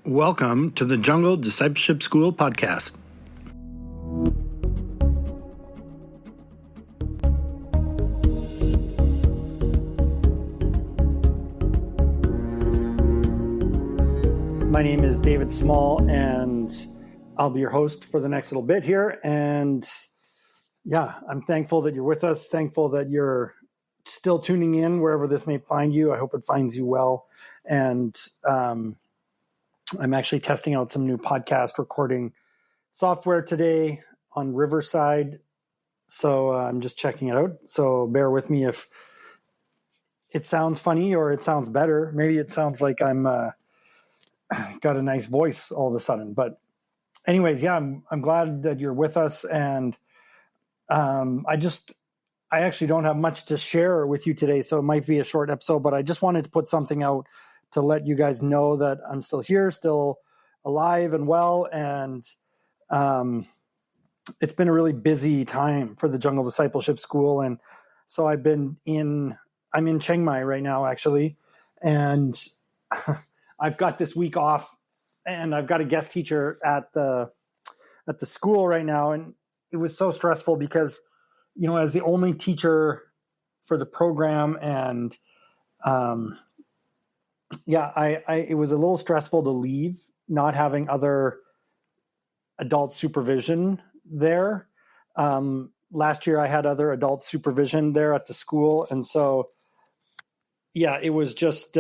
Welcome to the Jungle Discipleship School podcast. My name is David Small, and I'll be your host for the next little bit here. And yeah, I'm thankful that you're with us, thankful that you're still tuning in wherever this may find you. I hope it finds you well. And I'm actually testing out some new podcast recording software today on Riverside. So I'm just checking it out. So bear with me if it sounds funny or it sounds better. Maybe it sounds like I'm got a nice voice all of a sudden. But anyways, yeah, I'm glad that you're with us. And I actually don't have much to share with you today, so it might be a short episode, but I just wanted to put something out to let you guys know that I'm still here, still alive and well. And it's been a really busy time for the Jungle Discipleship School. And so I'm in Chiang Mai right now, actually. And I've got this week off, and I've got a guest teacher at the school right now. And it was so stressful because, you know, as the only teacher for the program, and it was a little stressful to leave, not having other adult supervision there. Last year I had other adult supervision there at the school. And so, yeah, it was just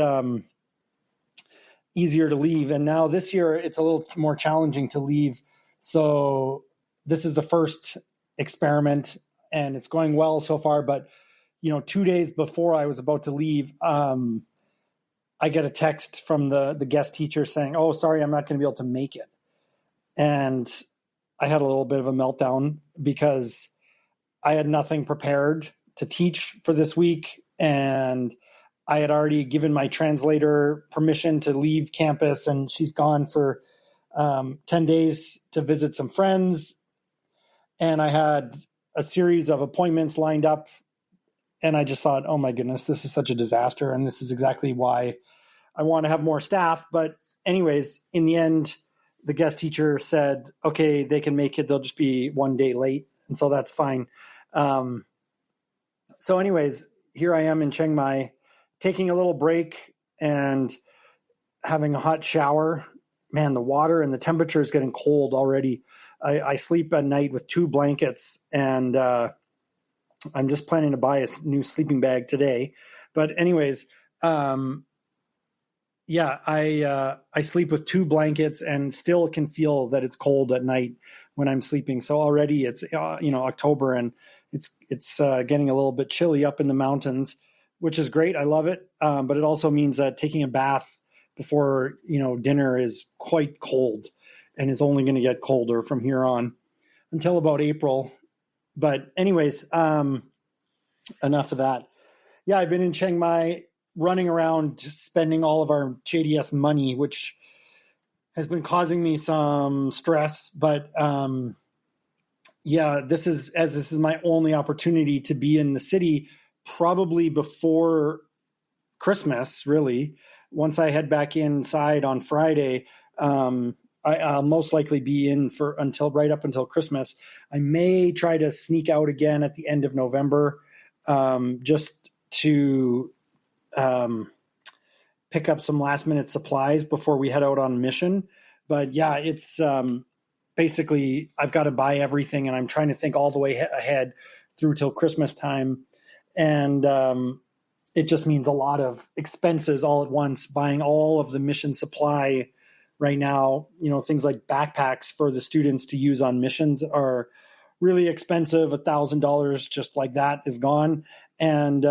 easier to leave. And now this year it's a little more challenging to leave. So this is the first experiment, and it's going well so far. But, you know, 2 days before I was about to leave, I get a text from the guest teacher saying, "Oh, sorry, I'm not going to be able to make it." And I had a little bit of a meltdown because I had nothing prepared to teach for this week. And I had already given my translator permission to leave campus, and she's gone for 10 days to visit some friends. And I had a series of appointments lined up, and I just thought, oh my goodness, this is such a disaster. And this is exactly why I want to have more staff. But anyways, in the end, the guest teacher said, okay, they can make it. They'll just be 1 day late. And so that's fine. So anyways, here I am in Chiang Mai, taking a little break and having a hot shower. Man, the water and the temperature is getting cold already. I sleep at night with 2 blankets, and I'm just planning to buy a new sleeping bag today. But anyways, I sleep with 2 blankets and still can feel that it's cold at night when I'm sleeping. So already it's October, and it's getting a little bit chilly up in the mountains, which is great. I love it. But it also means that taking a bath before, dinner is quite cold, and it's only going to get colder from here on until about April. But anyways, enough of that. Yeah, I've been in Chiang Mai running around spending all of our JDS money, which has been causing me some stress. But this is my only opportunity to be in the city, probably before Christmas, really. Once I head back inside on Friday, I'll most likely be in right up until Christmas. I may try to sneak out again at the end of November, just to pick up some last minute supplies before we head out on mission. But yeah, it's basically I've got to buy everything, and I'm trying to think all the way ahead through till Christmas time. And it just means a lot of expenses all at once, buying all of the mission supply right now. Things like backpacks for the students to use on missions are really expensive. $1,000 just like that is gone. And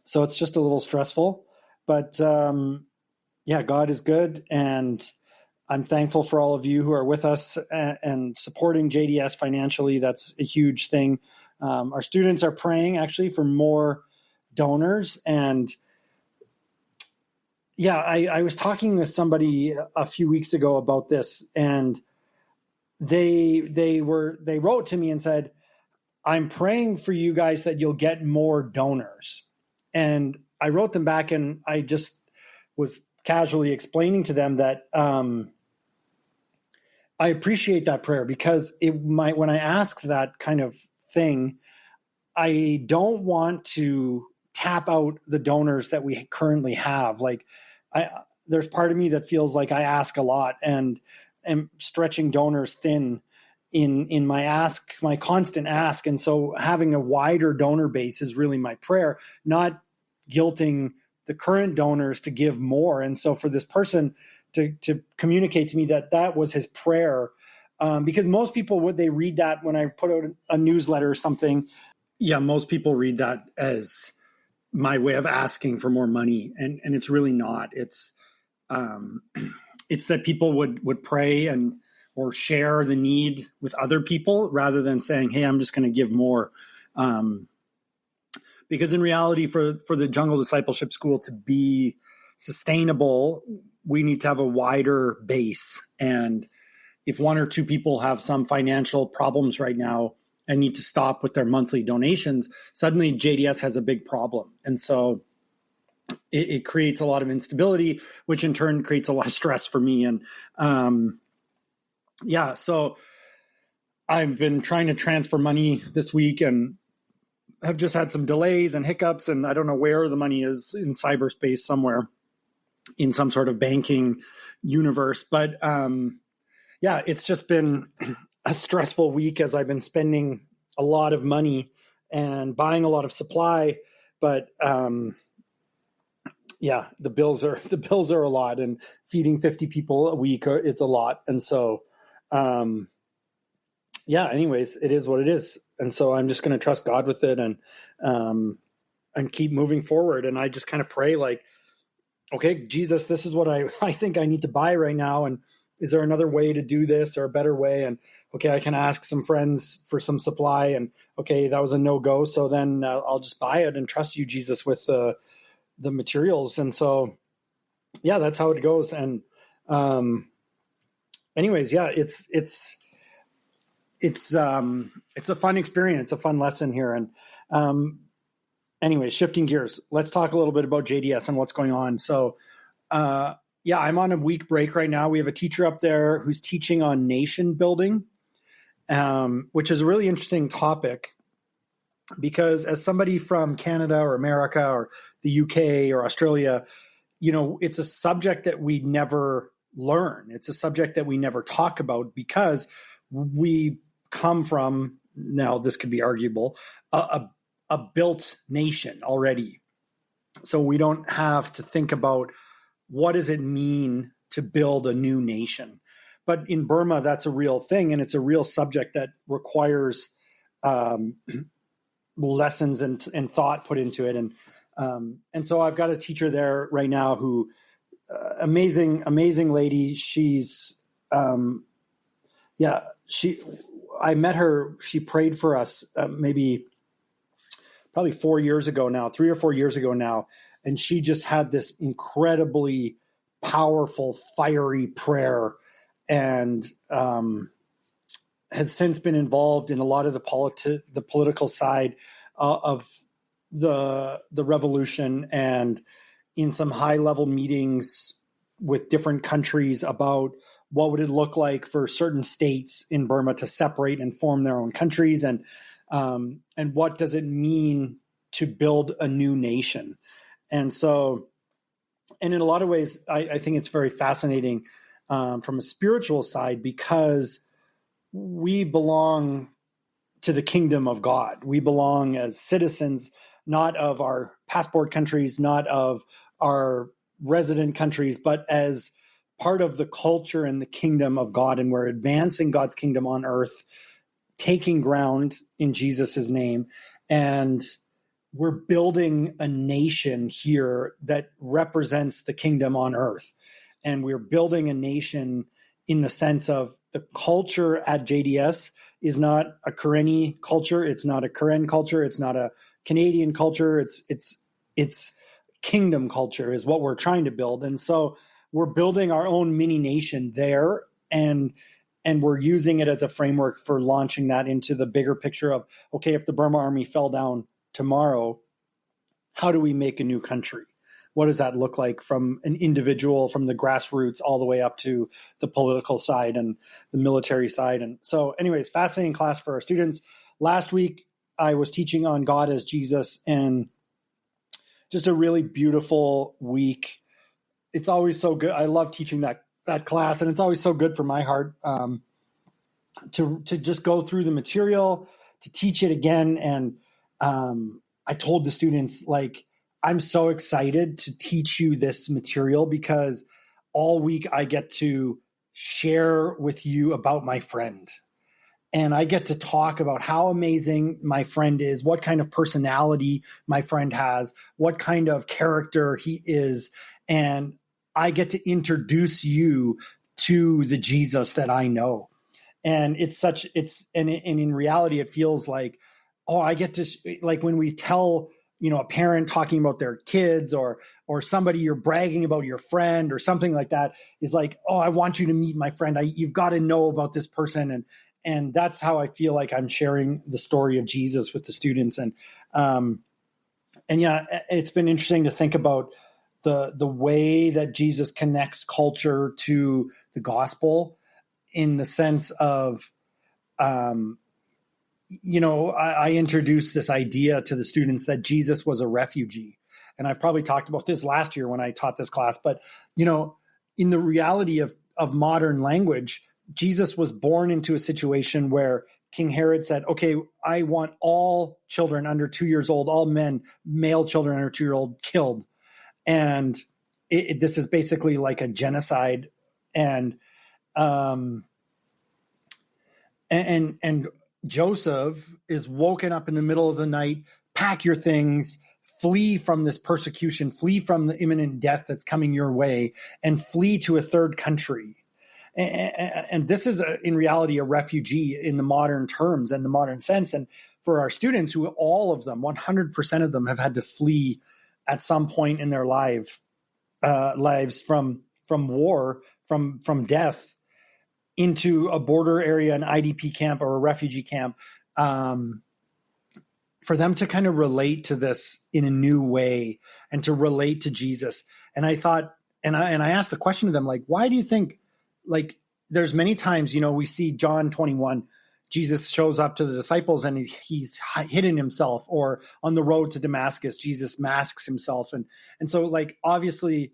so it's just a little stressful. But God is good. And I'm thankful for all of you who are with us and supporting JDS financially. That's a huge thing. Our students are praying actually for more donors. And I was talking with somebody a few weeks ago about this, and they wrote to me and said, I'm praying for you guys that you'll get more donors. And I wrote them back, and I just was casually explaining to them that I appreciate that prayer, because when I ask that kind of thing, I don't want to tap out the donors that we currently have. Like, there's part of me that feels like I ask a lot and am stretching donors thin in my constant ask. And so having a wider donor base is really my prayer, not guilting the current donors to give more. And so for this person to communicate to me that was his prayer, because most people, would they read that when I put out a newsletter or something? Yeah, most people read that as my way of asking for more money, and it's really not. It's that people would pray or share the need with other people, rather than saying, "Hey, I'm just going to give more." Because in reality, for the Jungle Discipleship School to be sustainable, we need to have a wider base. And if one or two people have some financial problems right now and need to stop with their monthly donations, suddenly JDS has a big problem. And so it creates a lot of instability, which in turn creates a lot of stress for me. And so I've been trying to transfer money this week and have just had some delays and hiccups, and I don't know where the money is in cyberspace somewhere in some sort of banking universe. But it's just been a stressful week, as I've been spending a lot of money and buying a lot of supply. But the bills are a lot, and feeding 50 people a week, it's a lot. And so, anyways, it is what it is. And so I'm just going to trust God with it and keep moving forward. And I just kind of pray, like, okay, Jesus, this is what I think I need to buy right now. And is there another way to do this, or a better way? And okay, I can ask some friends for some supply, and okay, that was a no-go. So then I'll just buy it and trust you, Jesus, with the materials. And so, that's how it goes. And anyways, it's a fun experience, a fun lesson here. And anyways, shifting gears, let's talk a little bit about JDS and what's going on. So I'm on a week break right now. We have a teacher up there who's teaching on nation building, which is a really interesting topic, because as somebody from Canada or America or the UK or Australia, it's a subject that we never learn. It's a subject that we never talk about, because we come from, now this could be arguable, a built nation already. So we don't have to think about what does it mean to build a new nation. But in Burma, that's a real thing, and it's a real subject that requires lessons and thought put into it. And so I've got a teacher there right now who, amazing lady. She's I met her. She prayed for us probably 4 years ago now, 3 or 4 years ago now. And she just had this incredibly powerful, fiery prayer, and has since been involved in a lot of the political side of the revolution, and in some high-level meetings with different countries about what would it look like for certain states in Burma to separate and form their own countries, and what does it mean to build a new nation. And so, and in a lot of ways, I think it's very fascinating from a spiritual side, because we belong to the kingdom of God. We belong as citizens, not of our passport countries, not of our resident countries, but as part of the culture and the kingdom of God. And we're advancing God's kingdom on earth, taking ground in Jesus's name. And we're building a nation here that represents the kingdom on earth. And we're building a nation in the sense of the culture at JDS is not a Karenni culture. It's not a Karen culture. It's not a Canadian culture. It's kingdom culture is what we're trying to build. And so we're building our own mini nation there, and we're using it as a framework for launching that into the bigger picture of, okay, if the Burma army fell down tomorrow, how do we make a new country? what does that look like from an individual, from the grassroots all the way up to the political side and the military side. And so anyways, fascinating class for our students. Last week, I was teaching on God as Jesus, and just a really beautiful week. It's always so good. I love teaching that class, and it's always so good for my heart to just go through the material, to teach it again. And I told the students, like, I'm so excited to teach you this material because all week I get to share with you about my friend. And I get to talk about how amazing my friend is, what kind of personality my friend has, what kind of character he is. And I get to introduce you to the Jesus that I know. And and in reality, it feels like, oh, I get to, like when we tell, a parent talking about their kids or somebody, you're bragging about your friend or something like that, is like, oh, I want you to meet my friend. You've got to know about this person. And that's how I feel like I'm sharing the story of Jesus with the students. And yeah, it's been interesting to think about the way that Jesus connects culture to the gospel, in the sense of, I introduced this idea to the students that Jesus was a refugee. And I've probably talked about this last year when I taught this class, but, in the reality of modern language, Jesus was born into a situation where King Herod said, okay, I want all children under 2 years old, all men, male children under 2 years old, killed. And this is basically like a genocide. And Joseph is woken up in the middle of the night, pack your things, flee from this persecution, flee from the imminent death that's coming your way, and flee to a third country. And this is in reality a refugee in the modern terms and the modern sense. And for our students, who all of them, 100% of them, have had to flee at some point in their lives from war, from death, into a border area, an IDP camp or a refugee camp, for them to kind of relate to this in a new way and to relate to Jesus. And I thought, and I asked the question to them, like, why do you think, like, there's many times, we see John 21, Jesus shows up to the disciples and he's hidden himself, or on the road to Damascus, Jesus masks himself. And so, like, obviously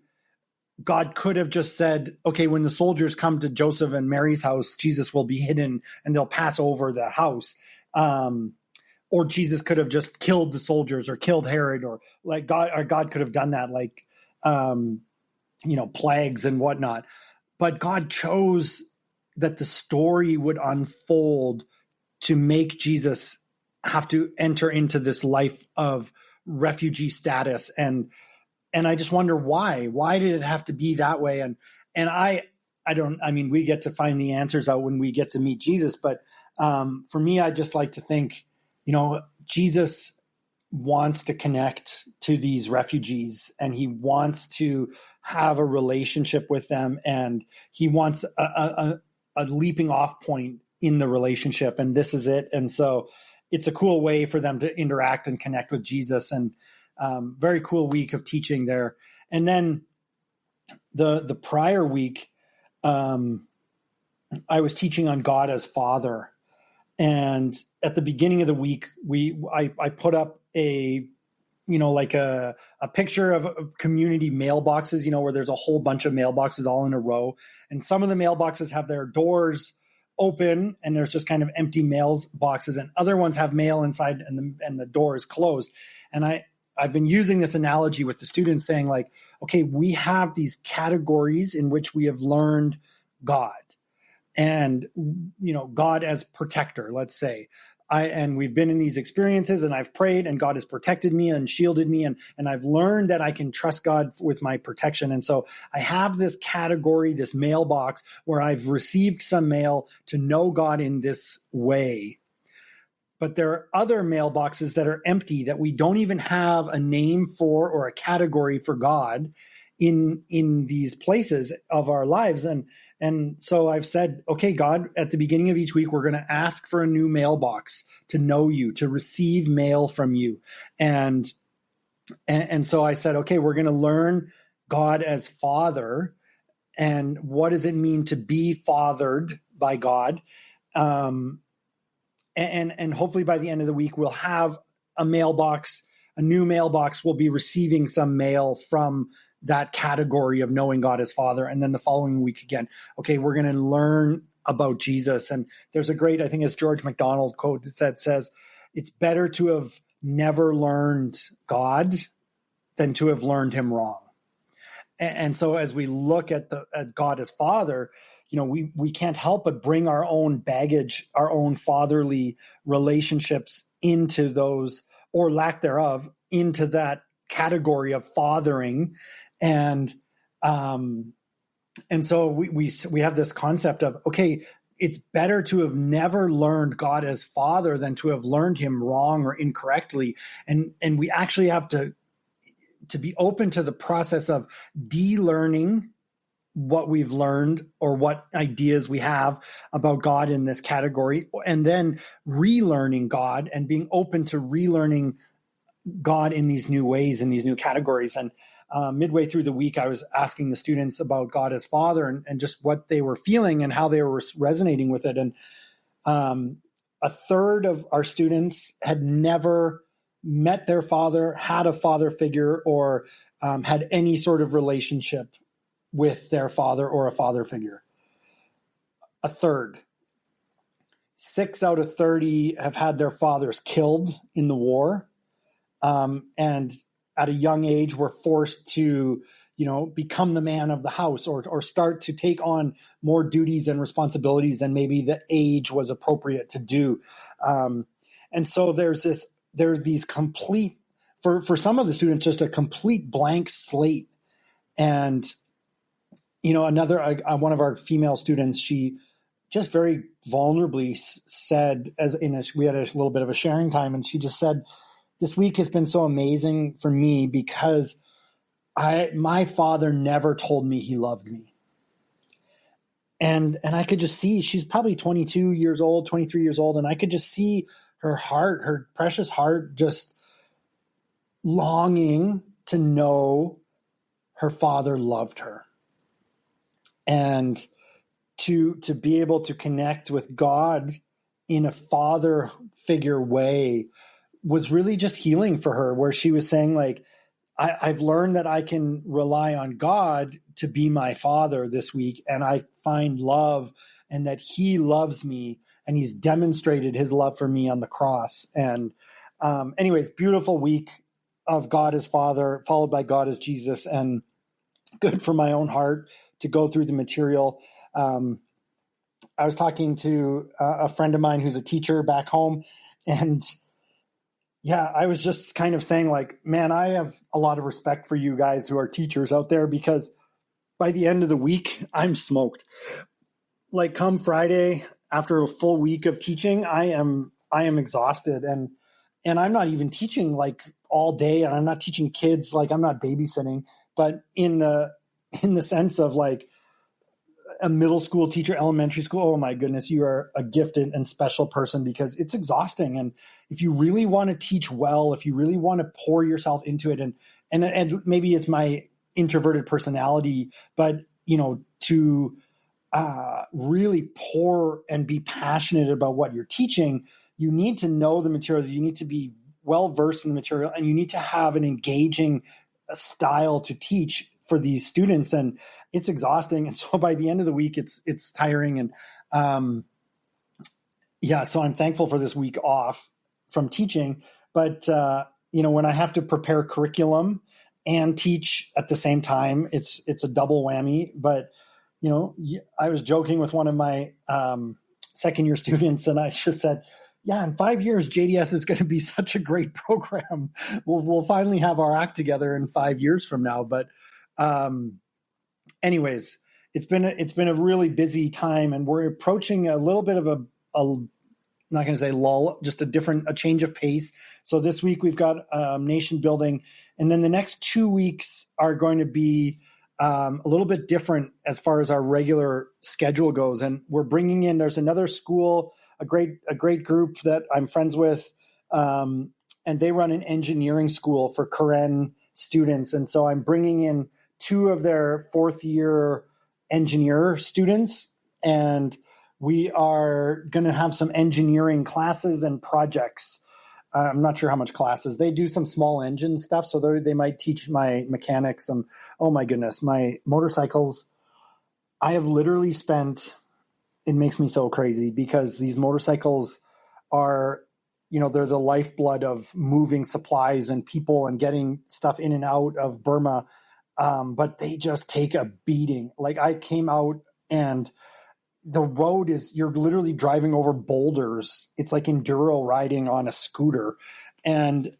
God could have just said, okay, when the soldiers come to Joseph and Mary's house, Jesus will be hidden and they'll pass over the house. Or Jesus could have just killed the soldiers or killed Herod, or God could have done that, like, plagues and whatnot. But God chose that the story would unfold to make Jesus have to enter into this life of refugee status. And I just wonder why. Why did it have to be that way? And we get to find the answers out when we get to meet Jesus. But for me, I just like to think, Jesus wants to connect to these refugees, and he wants to have a relationship with them, and he wants a leaping off point in the relationship, and this is it. And so it's a cool way for them to interact and connect with Jesus. And very cool week of teaching there. And then the prior week, I was teaching on God as Father. And at the beginning of the week, I put up a picture of community mailboxes, where there's a whole bunch of mailboxes all in a row. And some of the mailboxes have their doors open and there's just kind of empty mailboxes, and other ones have mail inside and the door is closed. And I've been using this analogy with the students, saying, like, okay, we have these categories in which we have learned God, and, God as protector, let's say. And we've been in these experiences, and I've prayed, and God has protected me and shielded me. And I've learned that I can trust God with my protection. And so I have this category, this mailbox, where I've received some mail to know God in this way. But there are other mailboxes that are empty, that we don't even have a name for or a category for God in these places of our lives. And so I've said, okay, God, at the beginning of each week, we're going to ask for a new mailbox to know you, to receive mail from you. And And so I said, okay, we're going to learn God as Father. And what does it mean to be fathered by God? And hopefully by the end of the week, we'll have a mailbox, a new mailbox. We'll be receiving some mail from that category of knowing God as Father. And then the following week again, okay, we're going to learn about Jesus. And there's a great, I think it's George MacDonald quote that says, it's better to have never learned God than to have learned him wrong. And so as we look at God as Father, we can't help but bring our own baggage, our own fatherly relationships into those, or lack thereof, into that category of fathering. And so we have this concept of, okay, it's better to have never learned God as Father than to have learned him wrong or incorrectly. And we actually have to be open to the process of de-learning what we've learned or what ideas we have about God in this category, and then relearning God and being open to relearning God in these new ways, in these new categories. And midway through the week, I was asking the students about God as Father and just what they were feeling and how they were resonating with it. And a third of our students had never met their father, had a father figure, or had any sort of relationship with their father or a father figure. A third. 6 out of 30 have had their fathers killed in the war. And at a young age were forced to, become the man of the house or start to take on more duties and responsibilities than maybe the age was appropriate to do. And so there are these complete, for some of the students, just a complete blank slate. And, another, one of our female students, she just very vulnerably said, we had a little bit of a sharing time, and she just said, this week has been so amazing for me because my father never told me he loved me. And I could just see, she's probably 22 years old, 23 years old. And I could just see her heart, her precious heart, just longing to know her father loved her. And to be able to connect with God in a father figure way was really just healing for her, where she was saying, like, I've learned that I can rely on God to be my father this week, and I find love, and that he loves me, and he's demonstrated his love for me on the cross. And anyways, beautiful week of God as Father, followed by God as Jesus, and good for my own heart to go through the material. I was talking to a friend of mine who's a teacher back home, and yeah, I was just kind of saying, like, man, I have a lot of respect for you guys who are teachers out there, because by the end of the week, I'm smoked. Like, come Friday, after a full week of teaching, I am exhausted, and I'm not even teaching like all day, and I'm not teaching kids, like I'm not babysitting, but in the sense of like a middle school teacher, elementary school, oh my goodness, you are a gifted and special person, because it's exhausting. And if you really want to teach well, if you really want to pour yourself into it, and maybe it's my introverted personality, but to really pour and be passionate about what you're teaching, you need to know the material, you need to be well versed in the material, and you need to have an engaging style to teach for these students. And it's exhausting. And so by the end of the week, it's tiring. And so I'm thankful for this week off from teaching. But, when I have to prepare curriculum and teach at the same time, it's a double whammy. But, I was joking with one of my second year students, and I just said, yeah, in 5 years, JDS is going to be such a great program. We'll finally have our act together in 5 years from now. But anyways, it's been a really busy time, and we're approaching a little bit of a not going to say lull, just a change of pace. So this week we've got nation building, and then the next 2 weeks are going to be a little bit different as far as our regular schedule goes. And we're bringing in, there's another school, a great group that I'm friends with, and they run an engineering school for Karen students. And so I'm bringing in 2 of their 4th year engineer students, and we are going to have some engineering classes and projects. I'm not sure how much classes. They do some small engine stuff, so they might teach my mechanics some. Oh my goodness, my motorcycles. I have literally spent, it makes me so crazy because these motorcycles are, they're the lifeblood of moving supplies and people and getting stuff in and out of Burma. But they just take a beating. Like, I came out and the road you're literally driving over boulders. It's like enduro riding on a scooter, and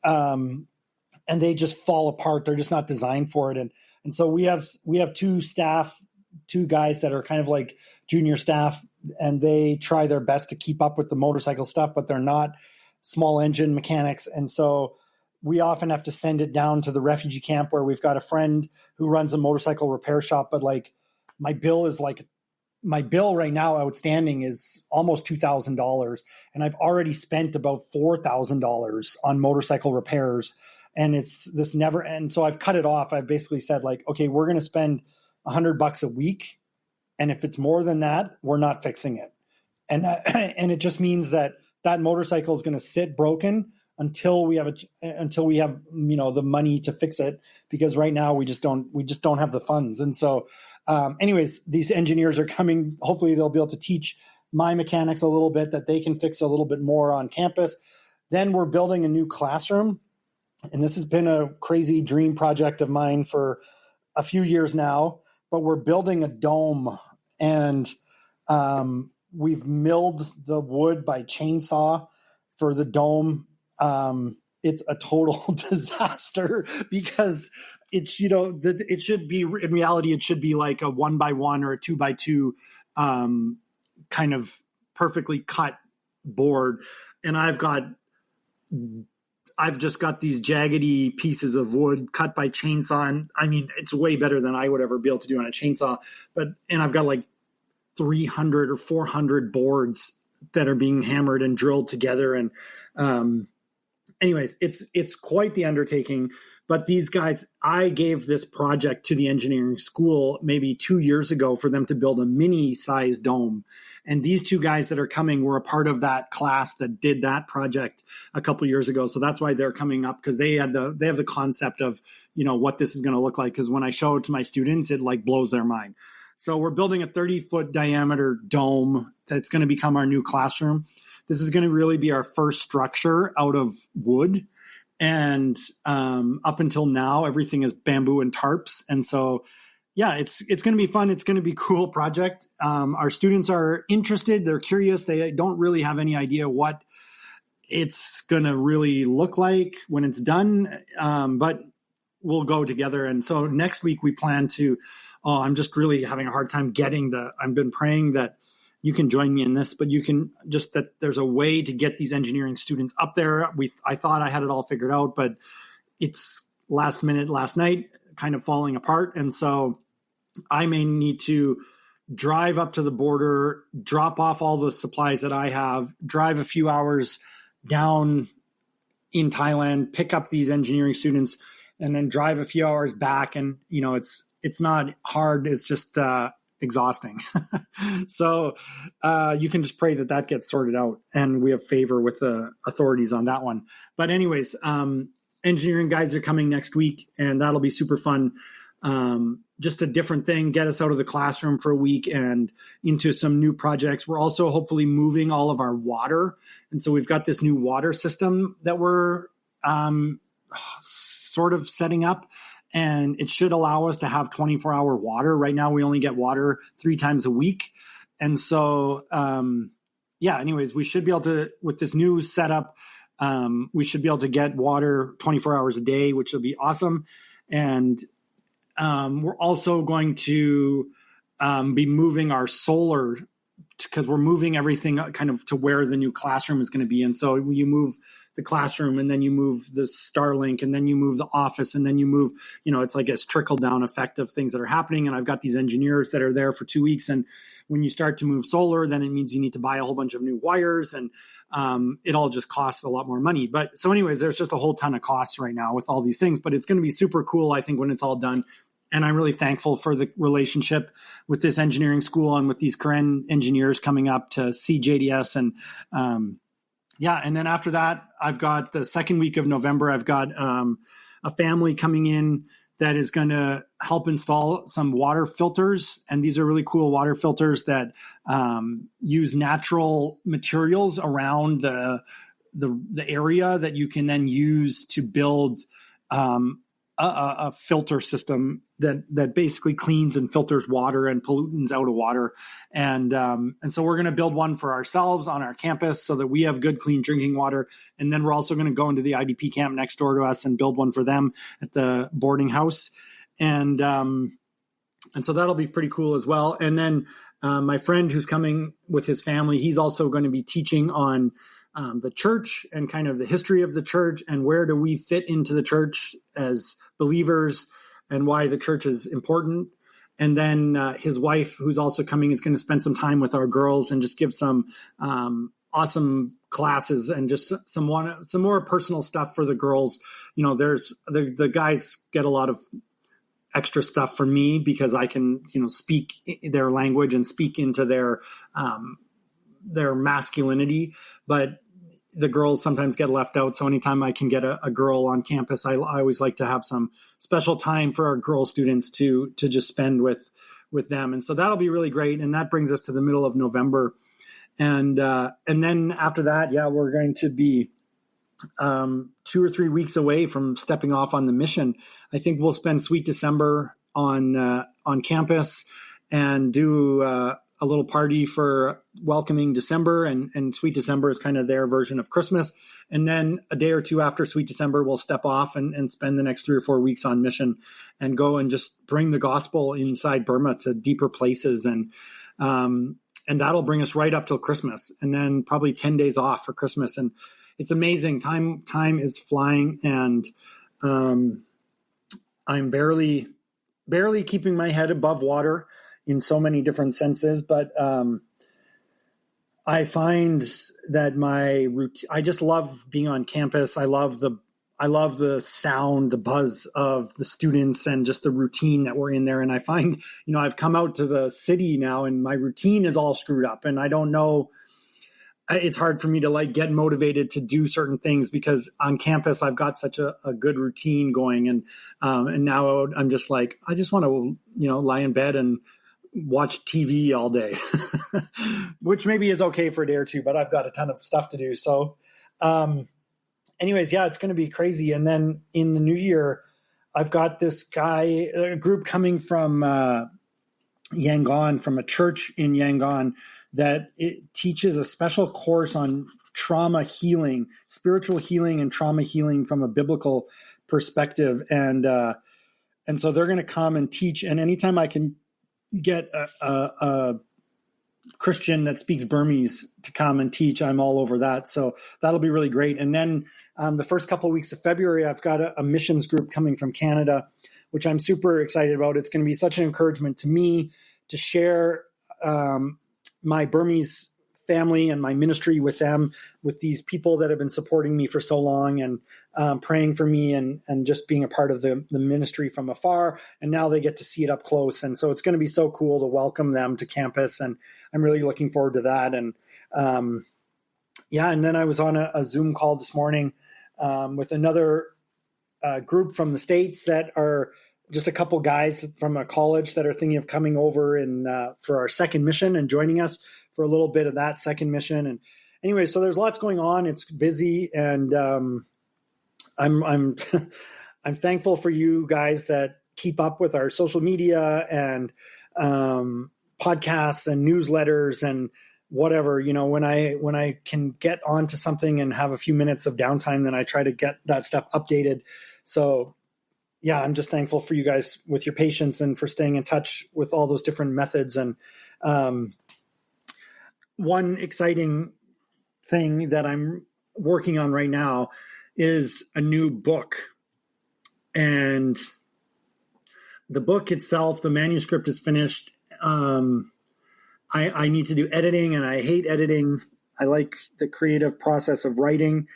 they just fall apart. They're just not designed for it. And so we have 2 guys that are kind of like junior staff, and they try their best to keep up with the motorcycle stuff, but they're not small engine mechanics. And so we often have to send it down to the refugee camp where we've got a friend who runs a motorcycle repair shop. But like, my bill right now outstanding is almost $2,000. And I've already spent about $4,000 on motorcycle repairs. And it's this never end. So I've cut it off. I've basically said, like, okay, we're going to spend $100 a week. And if it's more than that, we're not fixing it. And it just means that motorcycle is going to sit broken until we have the money to fix it, because right now we just don't have the funds. And so anyways, these engineers are coming. Hopefully they'll be able to teach my mechanics a little bit, that they can fix a little bit more on campus. Then we're building a new classroom. And this has been a crazy dream project of mine for a few years now, but we're building a dome, and we've milled the wood by chainsaw for the dome. It's a total disaster because it should be, in reality, it should be like a 1x1 or a 2x2 kind of perfectly cut board. And I've just got these jaggedy pieces of wood cut by chainsaw. And I mean, it's way better than I would ever be able to do on a chainsaw. And I've got like 300 or 400 boards that are being hammered and drilled together. And anyways, it's quite the undertaking. But these guys, I gave this project to the engineering school maybe 2 years ago for them to build a mini-sized dome. And these 2 guys that are coming were a part of that class that did that project a couple of years ago. So that's why they're coming up, because they have the concept of, what this is going to look like. Because when I show it to my students, it like blows their mind. So we're building a 30-foot diameter dome that's going to become our new classroom. This is going to really be our first structure out of wood. And up until now, everything is bamboo and tarps. And so, yeah, it's going to be fun. It's going to be a cool project. Our students are interested. They're curious. They don't really have any idea what it's going to really look like when it's done. But we'll go together. And so next week we plan to, I'm just really having a hard time I've been praying that you can join me in this, but that there's a way to get these engineering students up there. I thought I had it all figured out, but it's last night, kind of falling apart. And so I may need to drive up to the border, drop off all the supplies that I have, drive a few hours down in Thailand, pick up these engineering students, and then drive a few hours back. And, it's not hard. It's just, exhausting. So you can just pray that gets sorted out, and we have favor with the authorities on that one. But anyways, engineering guys are coming next week, and that'll be super fun. Just a different thing, get us out of the classroom for a week and into some new projects. We're also hopefully moving all of our water. And so we've got this new water system that we're sort of setting up. And it should allow us to have 24-hour water. Right now, we only get water 3 times a week. And so, anyways, we should be able to, with this new setup, we should be able to get water 24 hours a day, which will be awesome. And we're also going to be moving our solar because we're moving everything kind of to where the new classroom is going to be. And so you move the classroom, and then you move the Starlink, and then you move the office, and then you move, it's like a trickle down effect of things that are happening. And I've got these engineers that are there for 2 weeks. And when you start to move solar, then it means you need to buy a whole bunch of new wires, and it all just costs a lot more money. But so anyways, there's just a whole ton of costs right now with all these things, but it's going to be super cool, I think, when it's all done. And I'm really thankful for the relationship with this engineering school and with these Karen engineers coming up to see JDS. And and then after that, I've got the second week of November, I've got a family coming in that is going to help install some water filters. And these are really cool water filters that use natural materials around the area that you can then use to build a filter system that basically cleans and filters water and pollutants out of water. And so we're going to build one for ourselves on our campus so that we have good, clean drinking water. And then we're also going to go into the IDP camp next door to us and build one for them at the boarding house. And so that'll be pretty cool as well. And then my friend who's coming with his family, he's also going to be teaching on the church and kind of the history of the church and where do we fit into the church as believers and why the church is important. And then his wife, who's also coming, is going to spend some time with our girls and just give some awesome classes and just some more personal stuff for the girls. There's the guys get a lot of extra stuff from me because I can, speak their language and speak into their masculinity, but the girls sometimes get left out. So anytime I can get a girl on campus, I always like to have some special time for our girl students to just spend with them. And so that'll be really great. And that brings us to the middle of November. And then after that, we're going to be 2 or 3 weeks away from stepping off on the mission. I think we'll spend Sweet December on campus and do a little party for welcoming December, and Sweet December is kind of their version of Christmas. And then a day or two after Sweet December, we'll step off and spend the next 3 or 4 weeks on mission and go and just bring the gospel inside Burma to deeper places. And that'll bring us right up till Christmas, and then probably 10 days off for Christmas. And it's amazing. Time is flying, and I'm barely keeping my head above water in so many different senses. But I find that my routine, I just love being on campus. I love the sound, the buzz of the students, and just the routine that we're in there. And I find, I've come out to the city now and my routine is all screwed up, and I don't know, it's hard for me to get motivated to do certain things because on campus I've got such a good routine going. And now I'm just like, I just want to, lie in bed and watch TV all day, which maybe is okay for a day or two, but I've got a ton of stuff to do. So anyways, it's going to be crazy. And then in the new year, I've got this a group coming from Yangon, from a church in Yangon, that it teaches a special course on trauma healing, spiritual healing and trauma healing from a biblical perspective. And so they're going to come and teach. And anytime I can get a Christian that speaks Burmese to come and teach, I'm all over that. So that'll be really great. And then the first couple of weeks of February, I've got a missions group coming from Canada, which I'm super excited about. It's going to be such an encouragement to me to share my Burmese family and my ministry with them, with these people that have been supporting me for so long and praying for me and just being a part of the ministry from afar. And now they get to see it up close. And so it's going to be so cool to welcome them to campus. And I'm really looking forward to that. And and then I was on a Zoom call this morning with another group from the States that are just a couple guys from a college that are thinking of coming over for our second mission and joining us for a little bit of that second mission. And anyway, so there's lots going on. It's busy, and I'm I'm thankful for you guys that keep up with our social media and podcasts and newsletters and whatever. When I can get onto something and have a few minutes of downtime, then I try to get that stuff updated. So I'm just thankful for you guys with your patience and for staying in touch with all those different methods. And one exciting thing that I'm working on right now is a new book. And the book itself, the manuscript is finished. I need to do editing, and I hate editing. I like the creative process of writing,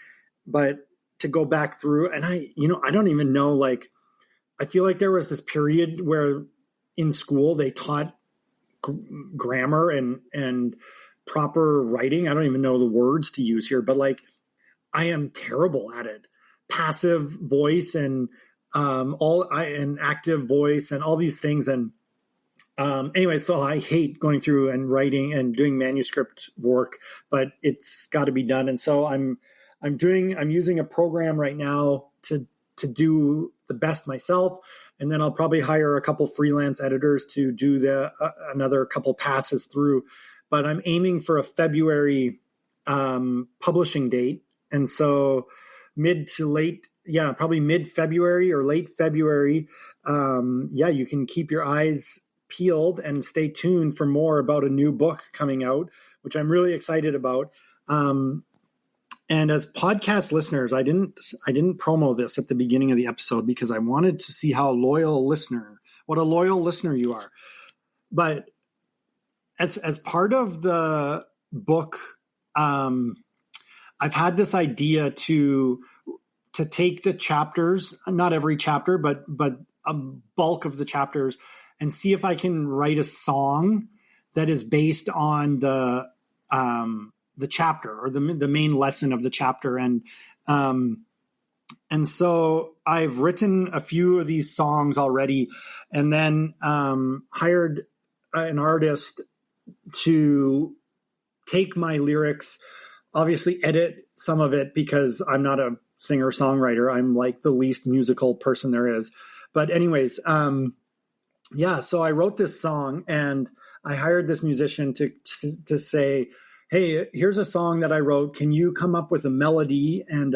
but to go back through, and I don't even know, like, I feel like there was this period where in school they taught grammar and proper writing. I don't even know the words to use here, but like, I am terrible at it. Passive voice and active voice and all these things. And anyway, so I hate going through and writing and doing manuscript work, but it's got to be done. And so I'm using a program right now to do the best myself. And then I'll probably hire a couple freelance editors to do another couple passes through. But I'm aiming for a February publishing date. And so probably mid-February or late February. You can keep your eyes peeled and stay tuned for more about a new book coming out, which I'm really excited about. And as podcast listeners, I didn't promo this at the beginning of the episode because I wanted to see what a loyal listener you are. But as part of the book, I've had this idea to take the chapters, not every chapter, but a bulk of the chapters, and see if I can write a song that is based on the chapter or the main lesson of the chapter. And so I've written a few of these songs already, and then hired an artist to take my lyrics, obviously edit some of it because I'm not a singer-songwriter. I'm like the least musical person there is. But anyways, so I wrote this song and I hired this musician to say, hey, here's a song that I wrote. Can you come up with a melody and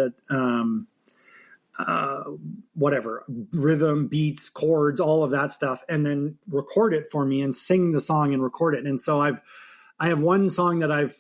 whatever, rhythm, beats, chords, all of that stuff, and then record it for me and sing the song and record it. And so I have one song that I've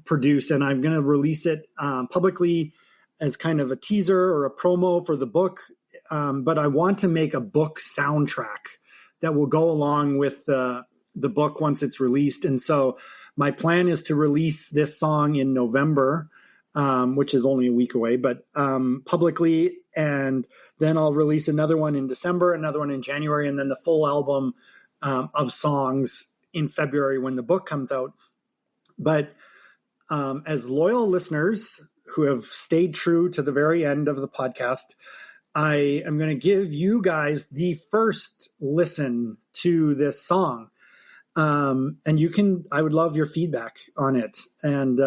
produced, and I'm going to release it publicly as kind of a teaser or a promo for the book. But I want to make a book soundtrack that will go along with the book once it's released. And so my plan is to release this song in November, which is only a week away, but publicly. And then I'll release another one in December, another one in January, and then the full album of songs in February when the book comes out. But as loyal listeners who have stayed true to the very end of the podcast, I am going to give you guys the first listen to this song. And I would love your feedback on it. And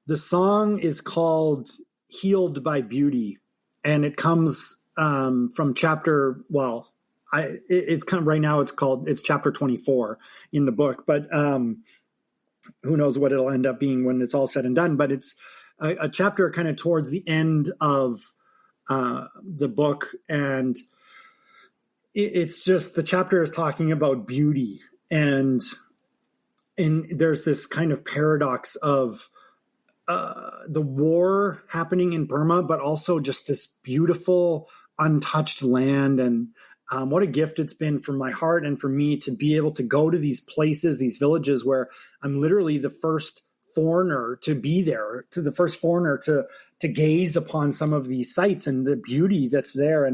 the song is called Healed by Beauty, and it comes from chapter, it's kind of right now it's chapter 24 in the book, but who knows what it'll end up being when it's all said and done. But it's a chapter kind of towards the end of the book, and it's just, the chapter is talking about beauty, and there's this kind of paradox of the war happening in Burma, but also just this beautiful untouched land. And what a gift it's been for my heart and for me to be able to go to these places, these villages where I'm literally the first foreigner to be there, to the first foreigner to gaze upon some of these sites and the beauty that's there.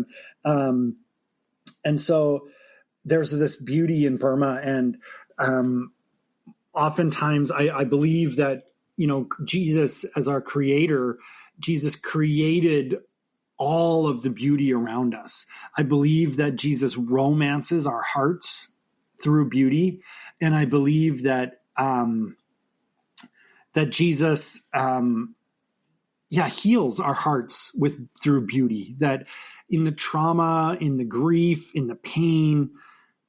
And so there's this beauty in Burma. And oftentimes I believe that, Jesus as our creator, Jesus created all of the beauty around us. I believe that Jesus romances our hearts through beauty. And I believe that, that Jesus, heals our hearts through beauty, that in the trauma, in the grief, in the pain,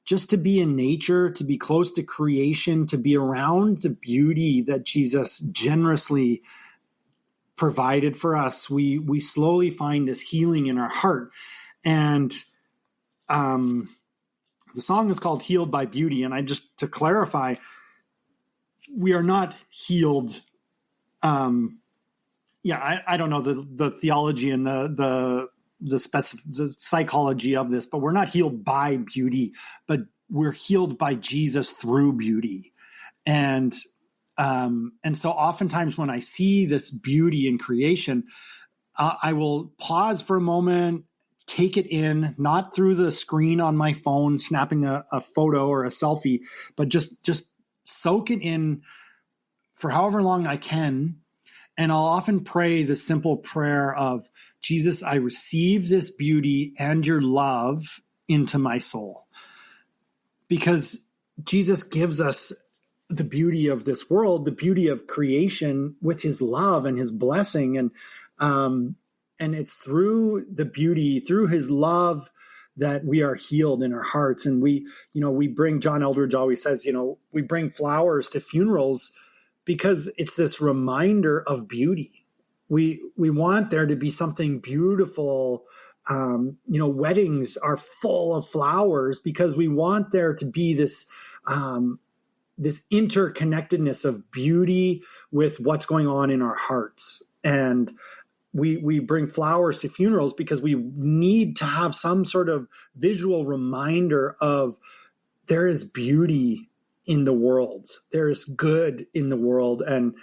just to be in nature, to be close to creation, to be around the beauty that Jesus generously provided for us, we slowly find this healing in our heart. And the song is called Healed by Beauty. And to clarify, we are not healed. I don't know the theology and the psychology of this, but we're not healed by beauty, but we're healed by Jesus through beauty. And so oftentimes when I see this beauty in creation, I will pause for a moment, take it in, not through the screen on my phone, snapping a photo or a selfie, but just soak it in for however long I can. And I'll often pray the simple prayer of, Jesus, I receive this beauty and your love into my soul. Because Jesus gives us the beauty of this world, the beauty of creation with his love and his blessing. And it's through the beauty, through his love, that we are healed in our hearts. And we bring, John Eldridge always says, we bring flowers to funerals because it's this reminder of beauty. We want there to be something beautiful. Weddings are full of flowers because we want there to be this interconnectedness of beauty with what's going on in our hearts. And we bring flowers to funerals because we need to have some sort of visual reminder of there is beauty in the world. There is good in the world. And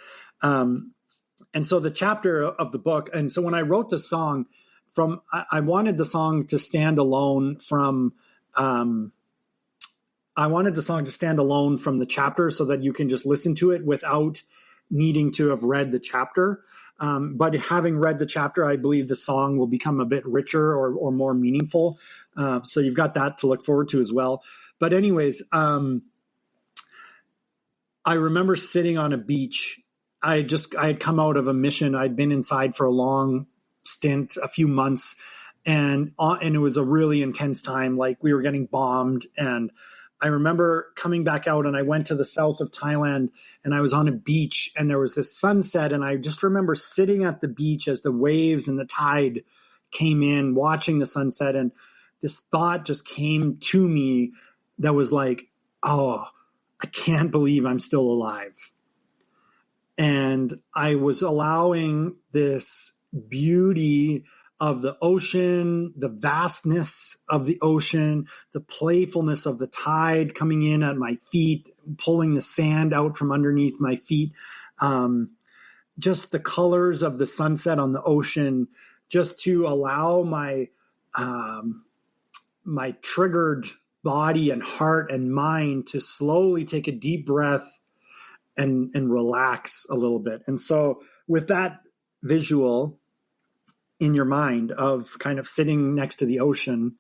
so the chapter of the book, and so when I wrote the song, I wanted the song to stand alone from the chapter so that you can just listen to it without needing to have read the chapter. But having read the chapter, I believe the song will become a bit richer or more meaningful. So you've got that to look forward to as well. But anyways, I remember sitting on a beach. I had come out of a mission. I'd been inside for a long stint, a few months, and it was a really intense time. Like, we were getting bombed, and I remember coming back out, and I went to the south of Thailand, and I was on a beach, and there was this sunset, and I just remember sitting at the beach as the waves and the tide came in, watching the sunset, and this thought just came to me that was like, oh, I can't believe I'm still alive. And I was allowing this beauty of the ocean, the vastness of the ocean, the playfulness of the tide coming in at my feet, pulling the sand out from underneath my feet, just the colors of the sunset on the ocean, just to allow my triggered body and heart and mind to slowly take a deep breath and relax a little bit. And so with that visual in your mind of kind of sitting next to the ocean,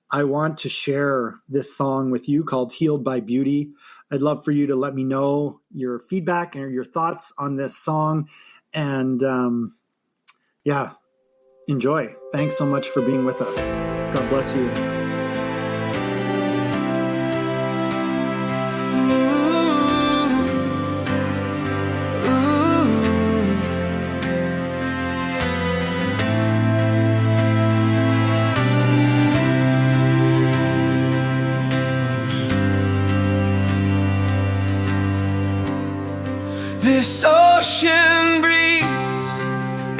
I want to share this song with you called Healed by Beauty. I'd love for you to let me know your feedback and your thoughts on this song. And enjoy. Thanks so much for being with us. God bless you. This ocean breeze,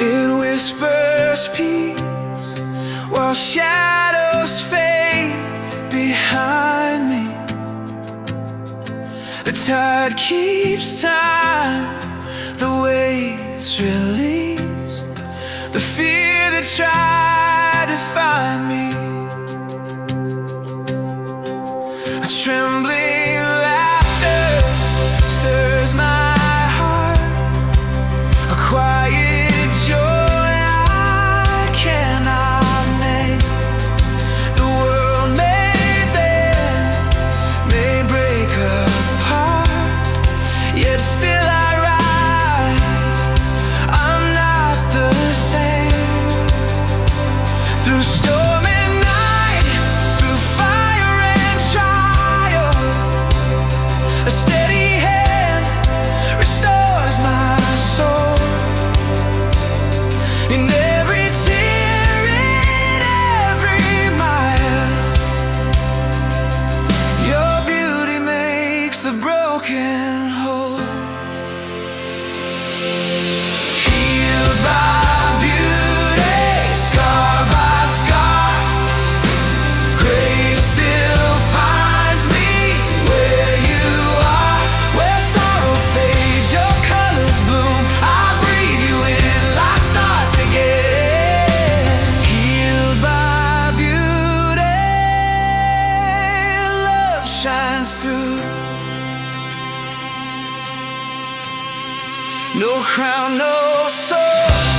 it whispers peace, while shadows fade behind me. The tide keeps time, the waves release the fear that tried to find me. A trembling laughter stirs my quiet joy I cannot name. The world may bend, may break apart, yet still I rise. I'm not the same. Through storm and night, through fire and trial, a steady hand restores my soul. In every tear, in every mile, your beauty makes the broken whole. No crown, no soul.